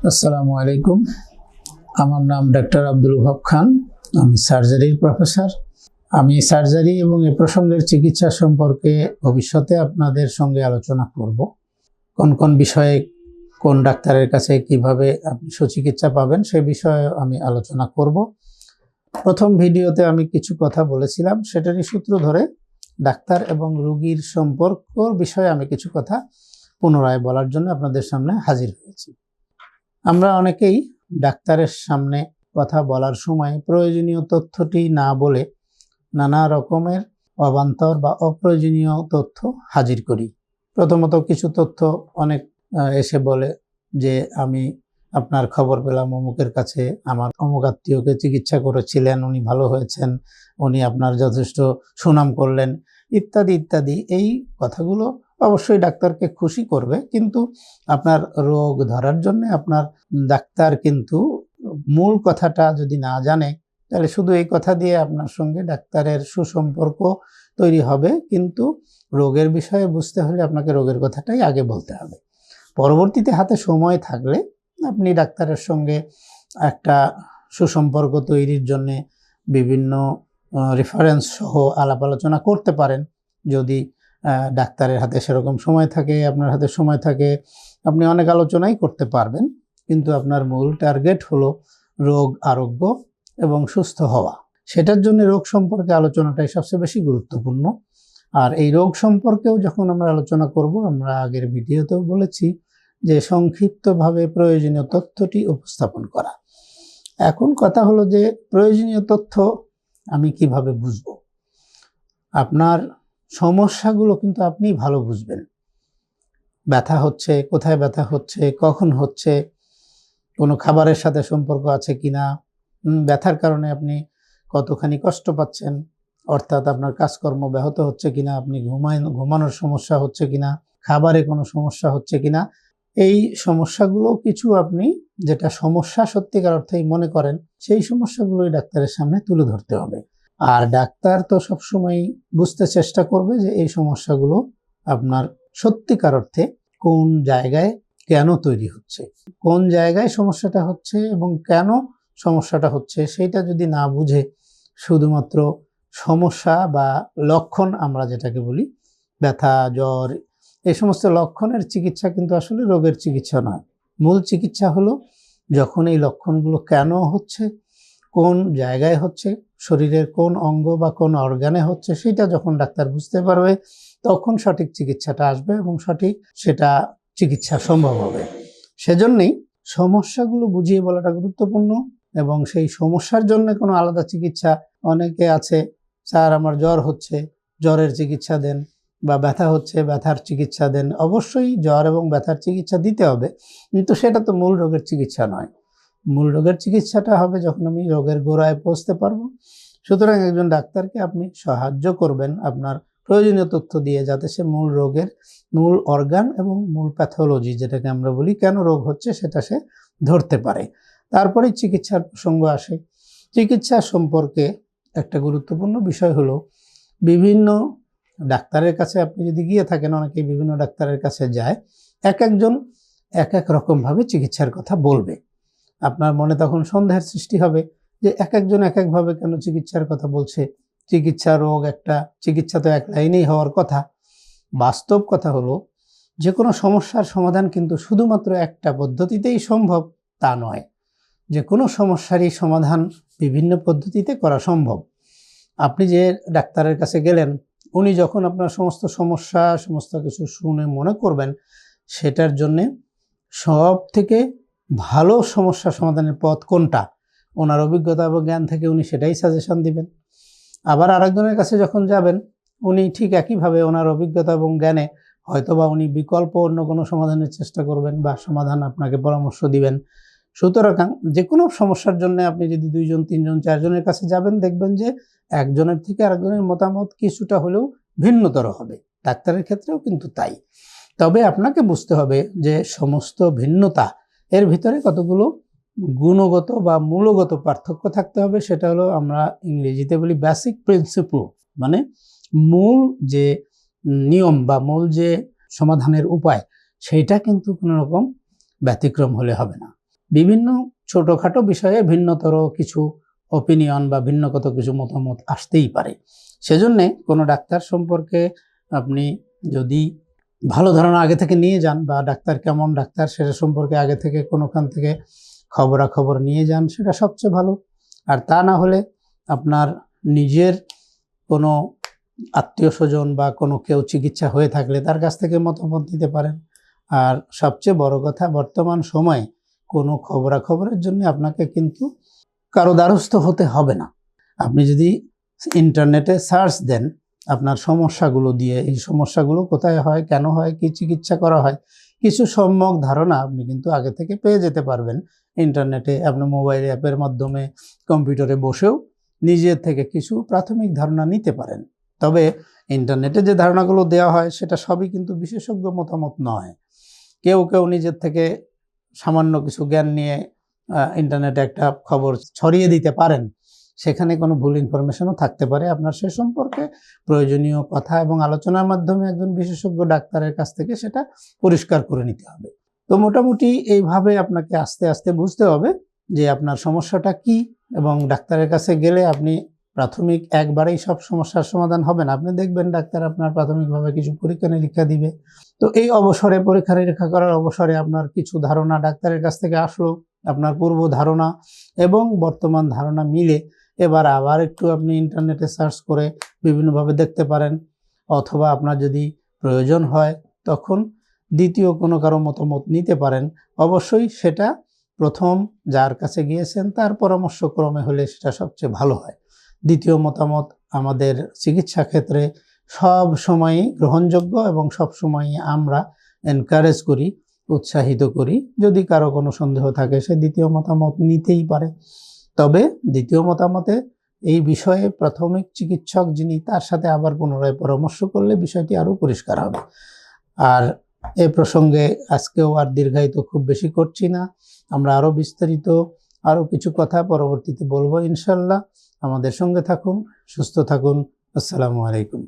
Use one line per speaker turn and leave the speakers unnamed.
আসসালামু আলাইকুম। আমার নাম ডাক্তার আব্দুল ওহাব খান। আমি সার্জারির প্রফেসর। আমি সার্জারি এবং এ প্রসঙ্গের চিকিৎসা সম্পর্কে ভবিষ্যতে আপনাদের সঙ্গে আলোচনা করব। কোন কোন বিষয়ে কোন ডাক্তারের কাছে কিভাবে আপনি সুচিকিৎসা পাবেন সে বিষয়ে আমি আলোচনা করব। প্রথম ভিডিওতে আমি কিছু কথা বলেছিলাম, সেটারই সূত্র ধরে ডাক্তার এবং রোগীর সম্পর্কর বিষয়ে আমি কিছু কথা পুনরায় বলার জন্য আপনাদের সামনে হাজির হয়েছি। আমরা অনেকেই ডাক্তারের সামনে কথা বলার সময় প্রয়োজনীয় তথ্যটি না বলে নানা রকমের অবান্তর বা অপ্রয়োজনীয় তথ্য হাজির করি। প্রথমত কিছু তথ্য অনেক এসে বলে যে আমি আপনার খবর পেলাম অমুকের কাছে, আমার অমুক আত্মীয়কে চিকিৎসা করেছিলেন, উনি ভালো হয়েছেন, উনি আপনার যথেষ্ট সুনাম করলেন, ইত্যাদি ইত্যাদি। এই কথাগুলো অবশ্যই ডাক্তারকে খুশি করবে, কিন্তু আপনার রোগ ধরার জন্য আপনার ডাক্তার কিন্তু মূল কথাটা যদি না জানে তাহলে শুধু এই কথা দিয়ে আপনার সঙ্গে ডাক্তারের সুসম্পর্ক তৈরি হবে, কিন্তু রোগের বিষয়ে বুঝতে হলে আপনাকে রোগের কথাটাই আগে বলতে হবে। পরবর্তীতে হাতে সময় থাকলে আপনি ডাক্তারের সঙ্গে একটা সুসম্পর্ক তৈরির জন্যে বিভিন্ন রেফারেন্স সহ আলাপ আলোচনা করতে পারেন। যদি ডাক্তারের হাতে সেরকম সময় থাকে, আপনার হাতে সময় থাকে, আপনি অনেক আলোচনাই করতে পারবেন, কিন্তু আপনার মূল টার্গেট হলো রোগ আরোগ্য এবং সুস্থ হওয়া। সেটার জন্য রোগ সম্পর্কে আলোচনাটাই সবচেয়ে বেশি গুরুত্বপূর্ণ। আর এই রোগ সম্পর্কেও যখন আমরা আলোচনা করব, আমরা আগের ভিডিওতেও বলেছি যে সংক্ষিপ্তভাবে প্রয়োজনীয় তথ্যটি উপস্থাপন করা। এখন কথা হলো যে প্রয়োজনীয় তথ্য আমি কিভাবে বুঝব? আপনার সমস্যাগুলো কিন্তু আপনি ভালো বুঝবেন। ব্যথা হচ্ছে, কোথায় ব্যথা হচ্ছে, কখন হচ্ছে, কোনো খাবারের সাথে সম্পর্ক আছে কিনা, ব্যথার কারণে আপনি কতখানি কষ্ট পাচ্ছেন, অর্থাৎ আপনার কাজকর্ম ব্যাহত হচ্ছে কিনা, আপনি ঘুমানোর সমস্যা হচ্ছে কিনা, খাবারে কোনো সমস্যা হচ্ছে কিনা। এই সমস্যাগুলো কিছু আপনি যেটা সমস্যা সত্যিকার অর্থেই মনে করেন, সেই সমস্যাগুলোই ডাক্তারের সামনে তুলে ধরতে হবে। আর ডাক্তার তো সবসময় বুঝতে চেষ্টা করবে যে এই সমস্যাগুলো আপনার সত্যিকার অর্থে কোন জায়গায় কেন তৈরি হচ্ছে, কোন জায়গায় সমস্যাটা হচ্ছে এবং কেন সমস্যাটা হচ্ছে। সেইটা যদি না বুঝে শুধুমাত্র সমস্যা বা লক্ষণ, আমরা যেটাকে বলি ব্যথা, জ্বর, এই সমস্ত লক্ষণের চিকিৎসা কিন্তু আসলে রোগের চিকিৎসা নয়। মূল চিকিৎসা হলো যখন এই লক্ষণগুলো কেন হচ্ছে, কোন জায়গায় হচ্ছে, শরীরের কোন অঙ্গ বা কোন অর্গানে হচ্ছে, সেটা যখন ডাক্তার বুঝতে পারবে তখন সঠিক চিকিৎসাটা আসবে এবং সঠিক সেটা চিকিৎসা সম্ভব হবে। সেজন্যই সমস্যাগুলো বুঝিয়ে বলাটা গুরুত্বপূর্ণ। এবং সেই সমস্যার জন্য কোনো আলাদা চিকিৎসা, অনেকে আছে স্যার আমার জ্বর হচ্ছে, জ্বরের চিকিৎসা দেন, বা ব্যথা হচ্ছে, ব্যথার চিকিৎসা দেন। অবশ্যই জ্বর এবং ব্যথার চিকিৎসা দিতে হবে, কিন্তু সেটা তো মূল রোগের চিকিৎসা নয়। মূল রোগের চিকিৎসাটা হবে যখন আমি রোগের গোড়ায় পৌঁছতে পারবো। সুতরাং একজন ডাক্তারকে আপনি সাহায্য করবেন আপনার প্রয়োজনীয় তথ্য দিয়ে, যাতে সে মূল রোগের মূল অর্গান এবং মূল প্যাথোলজি, যেটাকে আমরা বলি কেন রোগ হচ্ছে, সেটা সে ধরতে পারে। তারপরে চিকিৎসার প্রসঙ্গ আসে। চিকিৎসা সম্পর্কে একটা গুরুত্বপূর্ণ বিষয় হলো, বিভিন্ন ডাক্তারের কাছে আপনি যদি গিয়ে থাকেন, অনেকেই বিভিন্ন ডাক্তারের কাছে যায়, এক একজন এক এক রকমভাবে চিকিৎসার কথা বলবে। আপনার মনে তখন সন্দেহের সৃষ্টি হবে যে এক একজন এক একভাবে কেন চিকিৎসার কথা বলছে। চিকিৎসা রোগ একটা, চিকিৎসা তো এক লাইনেই হওয়ার কথা। বাস্তব কথা হলো যে কোনো সমস্যার সমাধান কিন্তু শুধুমাত্র একটা পদ্ধতিতেই সম্ভব তা নয়। যে কোনো সমস্যারই সমাধান বিভিন্ন পদ্ধতিতে করা সম্ভব। আপনি যে ডাক্তারের কাছে গেলেন, উনি যখন আপনার সমস্ত সমস্যা সমস্ত কিছু শুনে মনে করবেন সেটার জন্যে সব থেকে ভালো সমস্যা সমাধানের পথ কোনটা, ওনার অভিজ্ঞতা এবং জ্ঞান থেকে উনি সেটাই সাজেশন দিবেন। আবার আরেকজনের কাছে যখন যাবেন, উনি ঠিক একইভাবে ওনার অভিজ্ঞতা এবং জ্ঞানে হয়তোবা উনি বিকল্প অন্য কোনো সমাধানের চেষ্টা করবেন বা সমাধান আপনাকে পরামর্শ দিবেন। সুতরাং যে কোনো সমস্যার জন্য আপনি যদি 2 জন 3 জন 4 জনের কাছে যাবেন, দেখবেন যে একজনের থেকে আরেকজনের মতামত কিছুটা হলেও ভিন্নতর হবে। ডাক্তারের ক্ষেত্রেও কিন্তু তাই। তবে আপনাকে বুঝতে হবে যে সমস্ত ভিন্নতা এর ভিতরে কতগুলো গুণগত বা মূলগত পার্থক্য থাকতে হবে। সেটা হলো আমরা ইংরেজিতে বলি বেসিক প্রিন্সিপল, মানে মূল যে নিয়ম বা মূল যে সমাধানের উপায়, সেইটা কিন্তু কোনো রকম ব্যতিক্রম হলে হবে না। বিভিন্ন ছোটোখাটো বিষয়ে ভিন্নতর কিছু অপিনিয়ন বা ভিন্নগত কিছু মতামত আসতেই পারে। সেজন্যে কোনো ডাক্তার সম্পর্কে আপনি যদি ভালো ধারণা আগে থেকে নিয়ে যান বা ডাক্তার কেমন ডাক্তার সেটা সম্পর্কে আগে থেকে কোনোখান থেকে খবরাখবর নিয়ে যান, সেটা সবচেয়ে ভালো। আর তা না হলে আপনার নিজের কোনো আত্মীয় স্বজন বা কোনো কেউ চিকিৎসা হয়ে থাকলে তার কাছ থেকে মতামত নিতে পারেন। আর সবচেয়ে বড় কথা, বর্তমান সময়ে কোনো খবরাখবরের জন্য আপনাকে কিন্তু কারো দ্বারস্থ হতে হবে না। আপনি যদি ইন্টারনেটে সার্চ দেন আপনার সমস্যাগুলো দিয়ে, এই সমস্যাগুলো কোথায় হয়, কেন হয়, কি চিকিৎসা করা হয়, কিছু সম্যক ধারণা আপনি কিন্তু আগে থেকে পেয়ে যেতে পারবেন। ইন্টারনেটে আপনি মোবাইল অ্যাপের মাধ্যমে কম্পিউটারে বসেও নিজের থেকে কিছু প্রাথমিক ধারণা নিতে পারেন। তবে ইন্টারনেটে যে ধারণাগুলো দেওয়া হয় সেটা সবই কিন্তু বিশেষজ্ঞ মতামত নয়। কেউ কেউ নিজের থেকে সামান্য কিছু জ্ঞান নিয়ে ইন্টারনেটে একটা খবর ছড়িয়ে দিতে পারেন, সেখানে কোনো ভুল ইনফরমেশনও থাকতে পারে। আপনার সে সম্পর্কে প্রয়োজনীয় কথা এবং আলোচনার মাধ্যমে একজন বিশেষজ্ঞ ডাক্তারের কাছ থেকে সেটা পরিষ্কার করে নিতে হবে। তো মোটামুটি এইভাবে আপনাকে আস্তে আস্তে বুঝতে হবে যে আপনার সমস্যাটা কি, এবং ডাক্তারের কাছে গেলে আপনি প্রাথমিক একবারেই সব সমস্যার সমাধান হবে না। আপনি দেখবেন ডাক্তার আপনার প্রাথমিকভাবে কিছু পরীক্ষা নিরীক্ষা দিবে। তো এই অবসরে, পরীক্ষা নিরীক্ষা করার অবসরে আপনার কিছু ধারণা ডাক্তারের কাছ থেকে আসলো, আপনার পূর্ব ধারণা এবং বর্তমান ধারণা মিলে এবার আবার একটু আপনি ইন্টারনেটে সার্চ করে বিভিন্নভাবে দেখতে পারেন, অথবা আপনার যদি প্রয়োজন হয় তখন দ্বিতীয় কোনো কারো মতামত নিতে পারেন। অবশ্যই সেটা প্রথম যার কাছে গিয়েছেন তার পরামর্শক্রমে হলে সেটা সবচেয়ে ভালো হয়। দ্বিতীয় মতামত আমাদের চিকিৎসা ক্ষেত্রে সব সময়ই গ্রহণযোগ্য এবং সব সময়ই আমরা এনকারেজ করি, উৎসাহিত করি। যদি কারো কোনো সন্দেহ থাকে সে দ্বিতীয় মতামত নিতেই পারে। তবে দ্বিতীয় মতামতে এই বিষয়ে প্রাথমিক চিকিৎসক যিনি তার সাথে আবার পুনরায় পরামর্শ করলে বিষয়টি আরও পরিষ্কার হবে। আর এ প্রসঙ্গে আজকেও আর দীর্ঘায়িত খুব বেশি করছি না। আমরা আরও বিস্তারিত আরও কিছু কথা পরবর্তীতে বলবো ইনশাল্লাহ। আমাদের সঙ্গে থাকুন, সুস্থ থাকুন। আসসালামু আলাইকুম।